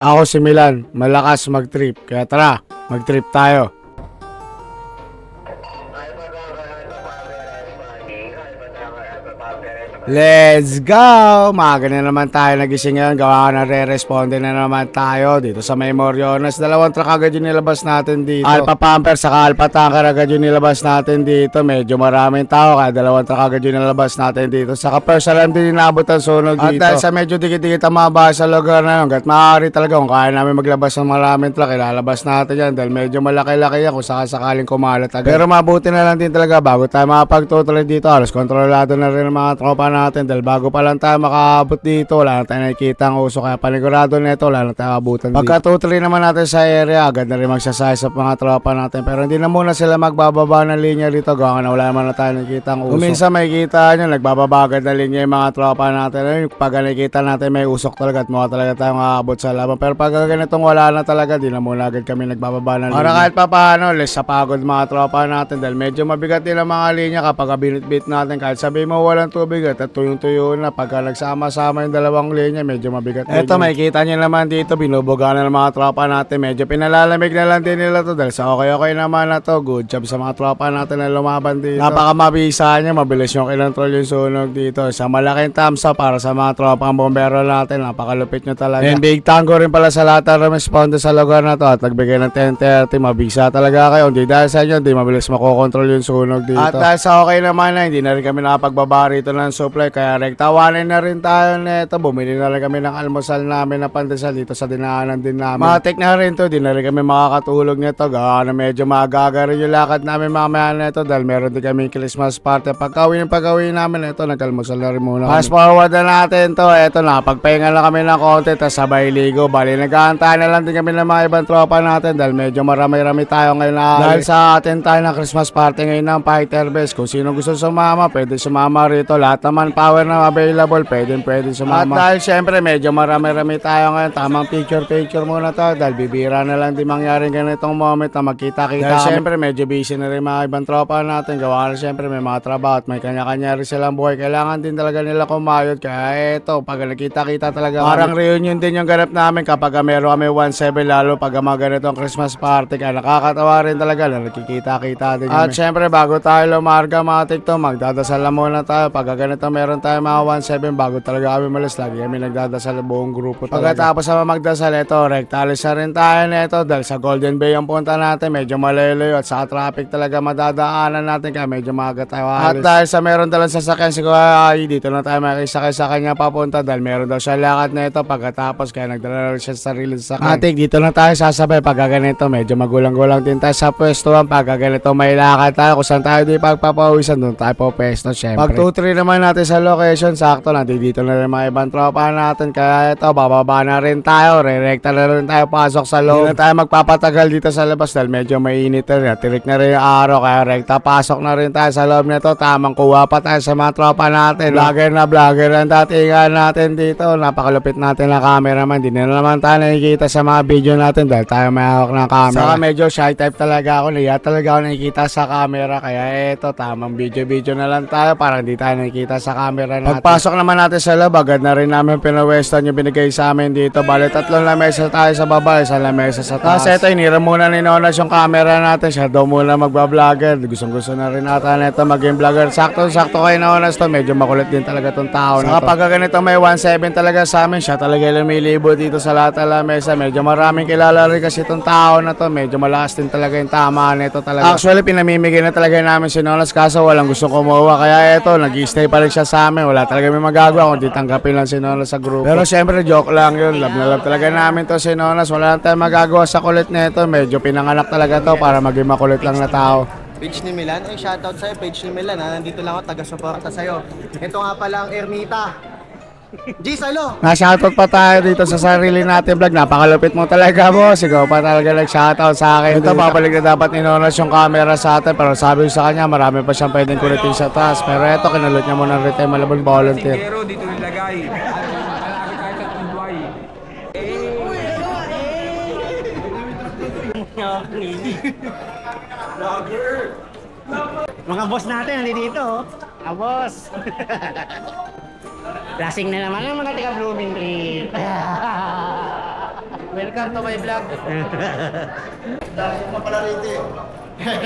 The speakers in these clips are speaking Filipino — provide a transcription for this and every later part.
Ako si Milan, malakas mag-trip. Kaya tara, mag-trip tayo. Let's go! Maaga na naman tayo nagising ngayon. Gawa na re-responde na naman tayo dito sa May Moriones. Dalawang truck agad yung nilabas natin dito. Alpha Pumper saka Alpha Tanker agad yung nilabas natin dito. Medyo maraming tao kaya dalawang truck agad yung nilabas natin dito. Saka first alarm din inabot ang sunog dito. At dahil sa medyo dikit-dikit ang mga bahay sa lugar na yun, hanggat maaari talaga kung kaya namin maglabas ng maraming truck, ilalabas natin yan dahil medyo malaki-laki yan kung sakaling kumalat agad. Pero mabuti na lang din talaga bago tayo makapagtutuloy dito. Alas kontrolado na rin ang mga tropa natin dahil bago pa lang tayo makaabot dito, wala na tayo nakikita ang uso kaya panigurado nito, wala na tayo abutan dito. Pagka tutuloy naman natin sa area, agad na rin magsasize up mga tropa natin pero hindi na muna sila magbababa ng linya dito gawa na wala naman na tayo nakikita ang usok. Kung minsan makikita nyo, nagbababa agad na linya yung mga tropa natin. Pag nakikita natin may usok talaga at mukha talaga tayo makaabot sa laban pero pag ganitong wala na talaga, di na muna agad kami nagbababa ng linya. Para kahit pa paano, less sa pagod mga tropa natin dahil medyo mabigat din ang mga linya kapag binit-bit natin kahit sabi mo walang tubig at tuyong-tuyo na pagka nagsama-sama yung dalawang linya medyo mabigat. Eto makikita nyo naman dito binubuga na ng mga tropa natin, medyo pinalalamig na lang din nila to dahil sa okay naman na to. Good job sa mga tropa natin na lumaban dito. Napakamabisa nyo, mabilis yung kinontrol yung sunog dito. Sa malaking thumbs up para sa mga tropang bombero natin, napakalupit nyo talaga. And big tango rin pala sa lahat ng responde sa lugar na to at nagbigay ng 10-30, mabisa talaga kayo. Hindi dahil sa inyo, hindi mabilis makokontrol yung sunog dito. At dahil sa okay naman na, hindi na rin kami nakapagbaba rito ng supply kaya rektawanin na rin tayo neto. Bumili na rin kami ng almusal namin na pandesal dito sa dinaanan din namin. Matik na rin to, di na rin kami makakatulog nito. Gawa na medyo maaga rin yung lakad namin mamaya neto dahil meron din kami Christmas party. Pagkawin namin ito, nag-almusal na rin muna. Fast forward na natin to. Eto na, pagpahinga lang kami ng konti tapos sabay ligo. Bali, nag-aantay na lang din kami ng mga ibang tropa natin dahil medyo marami-rami tayo ngayon na dahil sa atin tayo ng Christmas party ngayon ng Fighter Base. Kung sino gusto sumama, pwede sumama rito. Lahat naman power na available, pwede sumama. At dahil syempre medyo marami-rami tayo ngayon, tamang picture muna to dahil bibira na lang din mangyaring ganitong moment na magkita-kita. Dahil syempre medyo busy na rin mga ibang tropa natin. Gawa na syempre may mga trabaho at may kanya-kanya rin silang buhay. Kailangan din talaga nila kumayod. Kaya eto, pag nakita-kita talaga. Parang reunion din yung ganap namin kapag meron kami 1-7 lalo pag mga ganitong Christmas party. Kaya nakakatawa rin talaga na nakikita-kita din. At syempre bago tayo lumarga mga TikTok, magdadasal na muna tayo. Pag ganito meron tayo mga 1-7 bago talaga kami malis. Lagi kami nagdadasal buong grupo talaga. Pagkatapos sa magdasal ito, rektalis na rin tayo nito dahil sa Golden Bay ang punta natin. Medyo malayo at sa traffic talaga madadaanan natin kaya medyo maaga tayo alis. At dahil sa meron dalang sasakyan si Kuya Ay, dito na tayo makisakay sa kanya papunta dahil meron daw siya lakad na ito pagkatapos kaya nagdala rin siya sa sarili sa sasakyan. Atik, dito na tayo sasabay pag ganito. Medyo magulang-gulang din tayo sa pwestuhan pag ganito may lakad tayo. Kung saan tayo di pagpapawisan doon tayo po pwesto syempre. Pag 2-3 naman natin sa location, sakto lang dito na rin mga ibang tropa natin kaya ito bababa na rin tayo, re-rekta na rin tayo pasok sa loob. Hindi na tayo magpapatagal dito sa labas dahil medyo mainit na rin, tirik na rin yung araw kaya rekta pasok na rin tayo sa loob nito. Tamang kuha pa tayo sa mga tropa natin, vlogger ang datingan natin dito. Napakalupit natin na cameraman, hindi na naman tayo nakikita sa mga video natin dahil tayo may hawak ng camera. Saka medyo shy type talaga ako, naiya talaga ako nakikita sa camera kaya eto, tamang video na lang tayo para hindi tayo nakikita sa camera natin. Pagpasok naman natin sa loob, agad na rin namin pinawestan yung binigay sa amin dito. Bale, 3 lamesa tayo sa baba, 1 lamesa sa taas. Tapos eto, inira muna ni Nonas yung camera natin. Siya daw muna magbablogger. Gustong-gusto na rin ata neto maging vlogger. Sakto kay Nonas to. Medyo makulit din talaga tong tao na to. Kapag ganito may 1-7 talaga sa amin, siya talaga lumilibo dito sa lahat ng lamesa. Medyo maraming kilala rin kasi tong tao na to. Medyo malakas din talaga yung tama nito talaga. Actually, pinamimigay na talaga namin si Nonas kaso walang gustong kumuha. Kaya eto, nag-stay pa rin siya sa amin. Wala talaga may magagawa kundi tanggapin lang si Nonas sa grupo. Pero syempre, joke lang yun. Love na love talaga namin to si Nonas. Wala lang tayong magagawa sa kulit nito. Medyo pinanganak talaga to para maging makulit lang na tao. Page ni Milan, ay shoutout sa'yo, page ni Milan ha, nandito lang ako, taga-suporta sa'yo. Ito nga pala ang Ermita. G, salo! Na-shoutout pa tayo dito sa sarili natin vlog. Napakalupit mo talaga mo. Sigaw pa talaga nag-shoutout sa akin. Ito, babalik na dapat ni Nonas yung camera sa atin. Pero sabi ko sa kanya, marami pa siyang pwedeng kulitin sa taas. Pero ito, kinulot niya muna rin tayo malabon volunteer. Pero dito nilagay. Mga boss natin, nandito. Ah, boss. Lasing na naman ang mga taga Blooming Tree. Welcome to my vlog.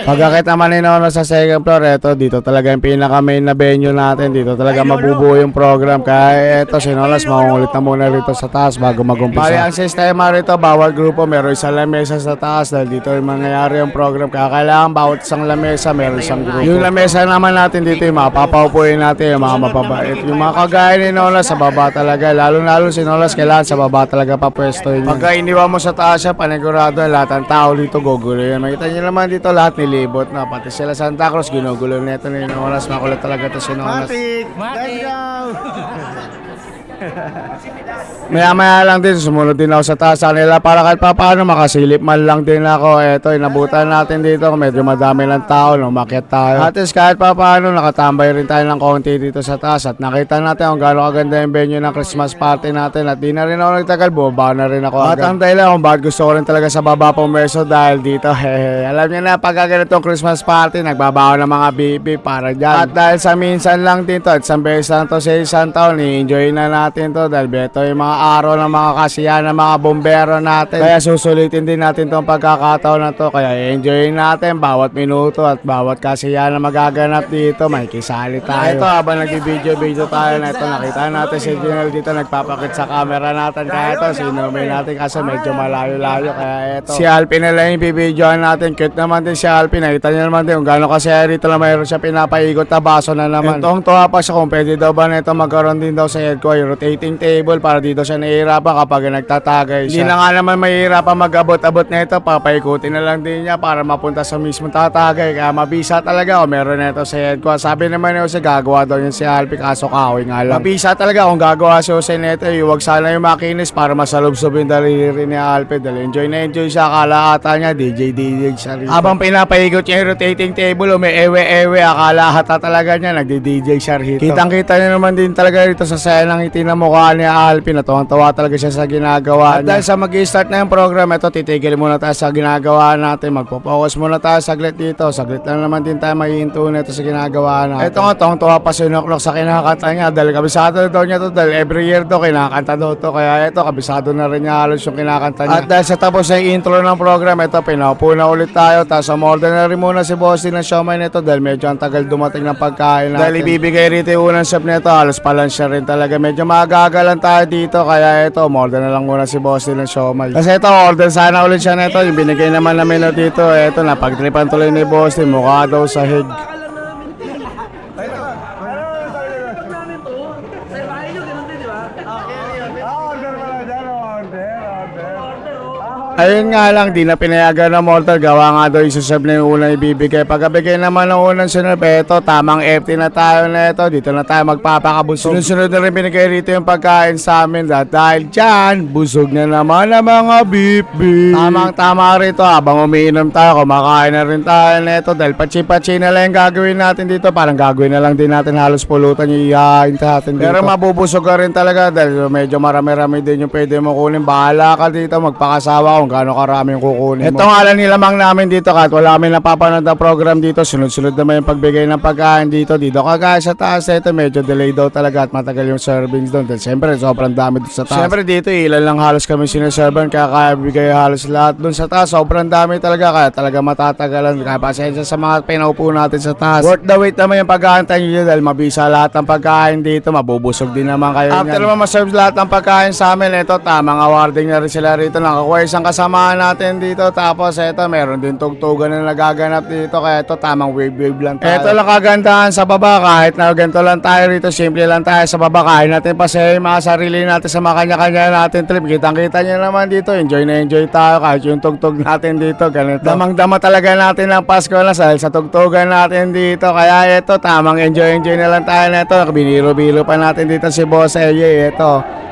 Pagkakit naman ni Nono sa second floor, eto dito talaga yung pinaka main na venue natin. Dito talaga mabubuo yung program. Kaya eto si Nolas mangungulit na muna rito sa taas bago mag-umpisa. Bali ang sistema rito, bawat grupo meron isang lamesa sa taas dahil dito yung mangyayari yung program. Kaya kailangan bawat isang lamesa meron isang grupo. Yung lamesa naman natin dito yung mga papaupuin natin, yung mga mapabait. Yung mga kagaya ni Nolas sa baba talaga. Lalo si Nolas kailangan sa baba talaga papwesto yun. Pagka iniwan mo sa taas siya, panigurado lahat ng tao dito gugulo yan. Makita nyo naman dito lahat nilibot na. Pati sila Santa Cruz ginugulo nito ni Nolas. Makulit talaga to si Nolas. Matik! Maya lang din, sumunod din ako sa taas nila para kahit paano makasilip man lang din ako. Eto, inabutan natin dito kung medyo madami lang tao, umakyat tayo. At least kahit paano nakatambay rin tayo ng konti dito sa taas at nakita natin kung gaano kaganda yung venue ng Christmas party natin at di na rin ako nagtagal, bumaba na rin ako. At ang dahilan kung bakit gusto ko rin talaga sa baba pumeso dahil dito, hehe. Alam niyo na, pagka ganitong Christmas party, nagbabaho ng mga bibi para dyan. At dahil sa minsan lang dito at isang beses lang to sa isang taon, i-enjoy na natin to dahil beto yung mga araw ng mga kasiyahan ng mga bombero natin. Kaya susulitin din natin tong pagkakataon na to. Kaya enjoyin natin bawat minuto at bawat kasiyahan na magaganap dito. May kisali tayo. Ito habang nag-video tayo na ito, nakita natin si Jinel dito nagpapakit sa camera natin. Kaya ito, sinumay natin kasi medyo malayo-layo. Kaya ito, si Alpin na lang yung bibidyoan natin. Cute naman din si Alpin. Nakita niyo naman din kung gano'n kasi dito na mayroon siya pinapaikot na baso na naman. Itong tuwa pa siya kung pwede daw ba na ito magkaroon din daw sa head ko. Rotating table para dito siya nahihirapan kapag nagtatagay siya. Hindi na nga naman mahihirapan mag-abot-abot na ito, papaikutin na lang din niya para mapunta sa mismong tatagay. Kaya mabisa talaga kung meron na ito sa head ko. Sabi naman niya kasi gagawa daw yun si Alpi kaso kahoy nga lang. Mabisa talaga kung gagawa si Jose nito, iwag sana yung makinis para masalubsob yung daliri ni Alpi. Dahil enjoy na enjoy siya, akala ata niya DJ siya rin. Habang pinapaikot niya yung rotating table, may ewe-ewe, akala hata talaga niya nagdi-DJ siya rito. Kitang-kita niya naman din talaga rito sa saya ng ngiti na mukha ni Alpin. Natuwang-tawa talaga siya sa ginagawa niya. At dahil sa mag-i-start na yung program, ito titigil muna tayo sa ginagawa natin. Magpo-focus muna tayo saglit dito. Saglit lang naman din tayo maghihinto na ito sa ginagawa natin. Ito nga, tuwang-tawa pa si Noklok sa kinakanta niya. Dahil kabisado daw niya to. Dahil every year to, kinakanta daw to. Kaya ito, kabisado na rin niya halos yung kinakanta niya. At dahil sa tapos na yung intro ng program, ito, pinaupo na ulit tayo. Tapos umorder na rin muna si Bossy ng siomay nito. Dahil medyo ang tagal dumating ng pagkain natin. Dahil ibibigay rito yung unang shop nito. Halos palansya rin talaga. Medyo magagalan tayo dito. Kaya ito, order na lang muna si Bossy ng siomay. Kasi ito, order sana ulit siya nito. Yung binigay naman na menu dito. Ito, napagtripan tuloy ni Bossy. Mukha daw sa hig. Ayun nga lang, di na pinayagan ng mortal. Gawa nga daw isusub na yung unang ibibigay. Pagkabigay naman ng unang sunod, eto, tamang FT na tayo na ito. Dito na tayo magpapakabusog. Sunod-sunod na rin binigay rito yung pagkain sa amin. Dahil dyan, busog na naman ang mga beep-beep. Tamang-tama rito, habang umiinom tayo, kumakain na rin tayo na ito. Dahil patsi-patsi na lang yung gagawin natin dito. Parang gagawin na lang din natin halos pulutan yung ihahain natin dito. Pero mabubusog ka rin talaga dahil medyo marami-rami din yung pwede mo kunin. Bahala ka dito, magpakasawa kung gaano karami yung kukunin mo. Ito nga lang nilamang namin dito kahit wala kami napapanood na program dito. Sunod-sunod naman yung pagbigay ng pagkain dito. Dito kagaya sa taas ito medyo delay daw talaga at matagal yung servings doon. Dahil siyempre sobrang dami doon sa taas. Siyempre dito ilan lang halos kami sinaservan kaya kaya bigay halos lahat doon sa taas. Sobrang dami talaga kaya talaga matatagalan. Kaya pasensya sa mga pinaupo natin sa taas. Worth the wait naman yung pag-aantay nyo dahil mabisa lahat ng pagkain dito. Mabubusog din naman kayo. After naman maserve lahat ng pagkain sa amin, ito tamang awarding na rin sila rito. Nakakuha isang kasamahan natin dito. Tapos ito meron din tugtugan na nagaganap dito. Kaya ito tamang wave lang tayo. Ito lang kagandahan sa baba. Kahit na ganito lang tayo rito, simple lang tayo sa baba. Kain natin pa sa mga sarili natin sa mga kanya-kanya natin trip. Kitang-kita nyo naman dito. Enjoy na enjoy tayo kahit yung tugtog natin dito. Ganito. Damang-dama talaga natin ang Pasko na dahil sa tugtugan natin dito. Kaya ito tamang enjoy na lang tayo na ito. Biniro-biro pa natin dito si Boss Eye. Ito.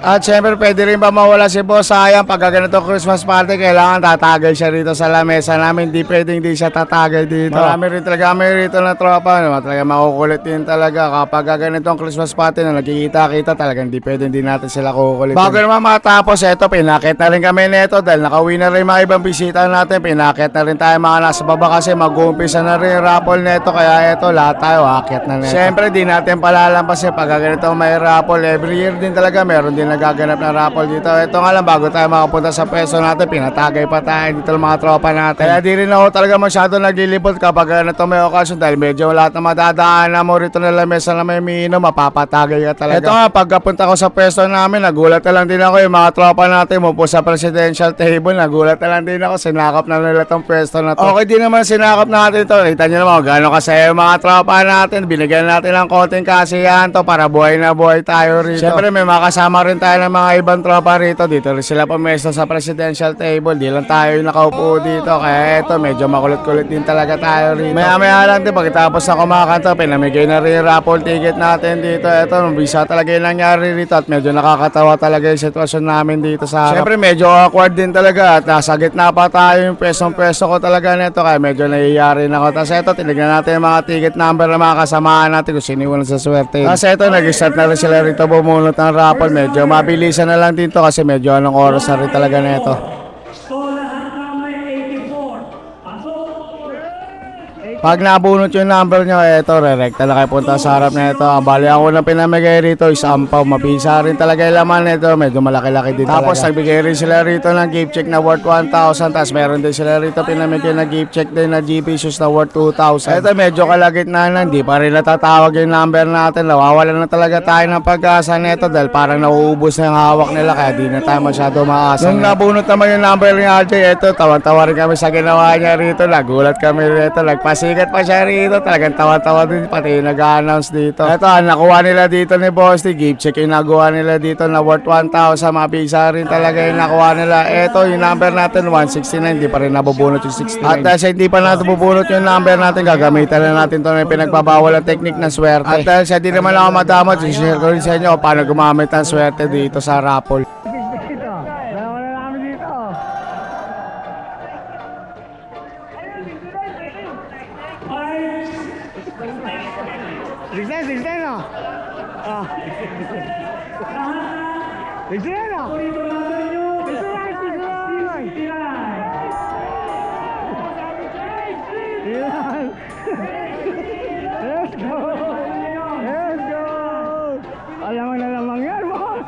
At syempre pwede rin ba mawala si Boss? Sayang pag ganito Christmas party kailangan tatagay siya rito sa lamesa namin. Di pwedeng di siya tatagay dito. Marami rin talaga kami rito na tropa. Talaga makukulit din talaga kapag ganitong Christmas party na nagkikita-kita talagang di pwedeng di natin sila kukulit. Bago naman matapos eto, pinakit na rin kami nito dahil nakauwi na rin mga ibang bisita natin. Pinakit na rin tayo mga nasa baba kasi mag-uumpisa na rin raffle nito. Kaya eto lahat tayo akit na nito. Syempre di natin palalampasin pag ganito may raffle. Every year din talaga meron din nagaganap na raffle dito. Ito nga lang, bago tayo makapunta sa pwesto natin, pinatagay pa tayo dito ng mga tropa natin. Kaya di rin ako talaga masyado naglilipot kapag ito may okasyon dahil medyo lahat na madadaanan mo rito na lamesa na may umiinom, mapapatagay ka talaga. Ito nga, pagkapunta ko sa pwesto namin, nagulat na lang din ako yung mga tropa natin mo po sa presidential table. Nagulat na lang din ako, sinakap na nila tong pwesto na to. Okay din naman sinakap natin to. Kita nyo naman gano'n kasaya yung mga tropa natin. Binigyan natin ng konting kasiyahan to para buhay na buhay tayo rito. Siyempre may makasama rin tayo ng mga ibang tropa rito. Dito rin sila pumesto sa presidential table. Di lang tayo yung nakaupo dito. Kaya eto, medyo makulit-kulit din talaga tayo rito. Maya-maya lang din pagkatapos na kumakanta, pinamigay na rin yung raffle ticket natin dito. Eto, bisa talaga yung nangyari rito at medyo nakakatawa talaga yung sitwasyon namin dito sa harap. Siyempre medyo awkward din talaga at nasa gitna pa tayo yung pwesto ko talaga nito. Kaya medyo nahihiyari na ako. Tapos eto, tinignan natin yung mga ticket number ng mga kasamahan natin kung sino yung sa swerte. Tapos eto, nag-start na rin sila rito bumunot ng raffle. Medyo mabilisan na lang dito kasi medyo anong oras na rin talaga nito. Pag nabunot yung number nyo, eto, re-recta na kayo punta sa harap na ito. Ang bali ako na pinamigay rito is ampaw. Mabisa rin talaga yung laman nito. Medyo malaki-laki din talaga. Tapos nagbigay rin sila rito ng gift check na worth 1,000. Tapos meron din sila rito pinamigay na gift check din na GB shoes na worth 2,000. Ito medyo kalagitnaan. Hindi pa rin natatawag yung number natin. Nawawalan na talaga tayo ng pag-asa nito dahil parang nauubos na yung hawak nila. Kaya di na tayo masyado maasa. Nung nabunot naman yung number ni RJ, ito, tawan-tawa rin kami sa ginawa niya rito. Nagulat kami rito. Sikat pa siya rito, talagang tawa-tawa din pati yung nag-announce dito. Ito, nakuha nila dito ni Boss T, gift check yung nakuha nila dito na worth 1,000, mabisa rin talaga yung nakuha nila. Ito, yung number natin 169, hindi pa rin nabubunot yung 69. At dahil hindi pa natin bubunot yung number natin, gagamitan na natin ito na yung pinagbabawal ang technique ng swerte. At dahil siya di naman ako madamot, share ko rin sa inyo kung paano gumamit ng swerte dito sa raffle. Ligsen na! Ah. Ligsen na! Let's go! Let's go! Alamang na lamang yan, boss!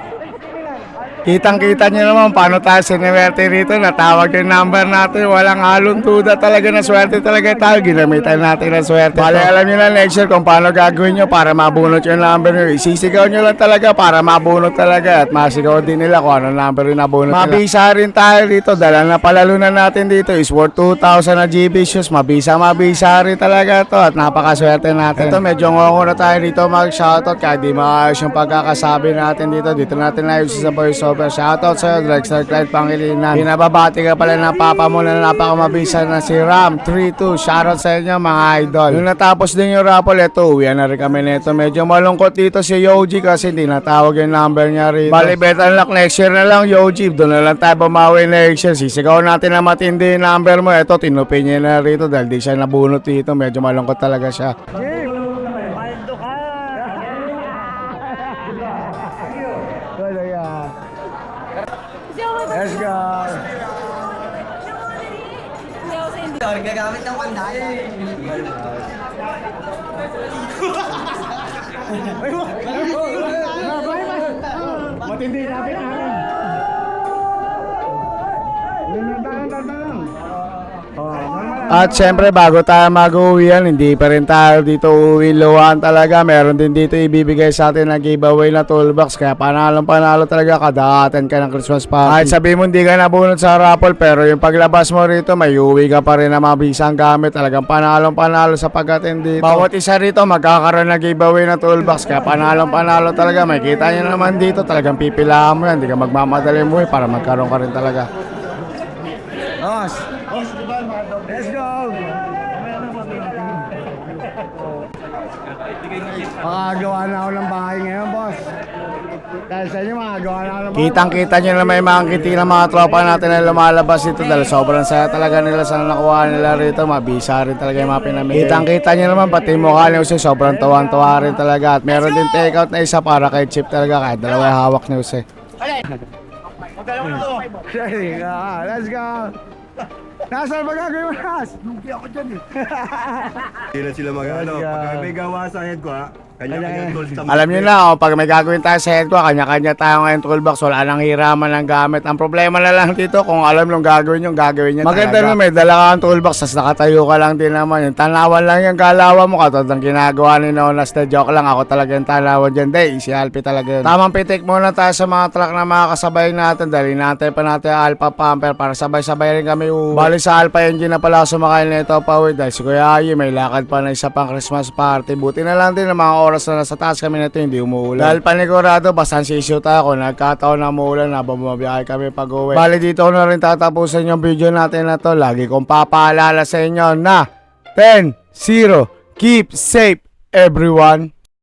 Kitang-kita nyo naman paano tayo siniwerte rito. Natawag yung number natin. Walang halong duda talaga na swerte talaga tayo. Ginamitan natin ng swerte. Bale, alam nyo na next year kung paano gagawin nyo para mabunot yung number nyo. Isisigaw nyo lang talaga para mabunot talaga. At masigaw din nila kung anong number yung nabunot nila. Mabisa rin tayo dito. Dahil na palalunan natin dito is worth 2,000 na GB shoes. Mabisa rin talaga to. At napakaswerte natin. Ito medyo ngongo na tayo dito mag-shoutout. Kaya di maayos yung pagkakasabi natin dito. Dito natin na sa voice over. Shoutout sa'yo, Drexler Clyde Pangilinan. Binababati ka pala ng papa mo na napakamabisa na si Ram32. Shoutout sa inyo mga idol. Nung natapos din yung raffle, ito, uwian na rin kami nito. Medyo malungkot dito si Yoji kasi hindi natawag yung number niya rito. Bali, better luck next year na lang, Yoji. Doon na lang tayo bumawi next year. Sisigaw natin na matindi yung number mo. Ito, tinupin niya na rito dahil di siya nabunot dito. Medyo malungkot talaga siya. Let's go! Gagamit ng pandaya. Matindi natin namin. At syempre bago tayo mag-uwian, hindi pa rin tayo dito uwi luwan talaga. Meron din dito ibibigay sa atin na giveaway na toolbox. Kaya panalo talaga kada attend ka ng Christmas party. Kahit sabi mo hindi ka nabunot sa raffle, pero yung paglabas mo rito may uwi ka pa rin na mabisang gamit. Talagang panalo sa pag-attend dito. Bawat isa rito magkakaroon ng giveaway na toolbox. Kaya panalo talaga. May kita nyo naman dito, talagang pipilahan mo yan. Hindi ka magmamadali mo para magkaroon ka rin talaga. Let's go! Makagawa na ako ng bahay ngayon, boss. Dahil sa inyo, makagawa na ako ng bahay. Kitang-kita nyo na may mga ngiti ng mga tropa natin na lumalabas dito dahil sobrang saya talaga nila sa nakuha nila rito. Mabisa rin talaga yung mga pinamigay. Kitang-kita nyo naman, pati mukha niyo siya, sobrang tuwang-tuwa rin talaga. At meron din take-out na isa para kay Chip talaga, kahit dalawa yung hawak niyo siya. Let's go! Nasaan ba gagawin mo, Nas? Lugi ako dyan eh. Hindi na sila mag-ano. Pag may gawa sa head ko ha, Kanya-kanya tools sa Alam nyo na, oh, pag may gagawin tayo sa head ko, kanya-kanya tayo ngayon toolbox, wala nang hiraman ng gamit. Ang problema na lang dito, kung alam nung gagawin nyo Maganda na may dala kang toolbox, tas nakatayo ka lang din naman. Yung tanawan lang yung galawan mo, katulad ng ginagawa ni Nonas na joke lang. Ako talaga yung tanawan dyan, day, si Alpi talaga yun. Tamang pitik muna tayo sa mga truck na mga kasabay natin. Dali natin pa natin ang Alpha Pumper para sabay-sabay rin kami Bali sa Alpha Engine na pala ako sumakay nito pa dahil si Kuya Ayi may lakad pa na isa pang Christmas party. Buti na lang din ng mga oras na nasa taas kami nito hindi umuulan. Dahil panigurado basta'n sisyo tayo, nagkataon na umuulan habang bumabiyahe kami pag uwi. Bali dito ko na rin tatapusin yung video natin na to. Lagi kong papaalala sa inyo na 10-0, keep safe everyone.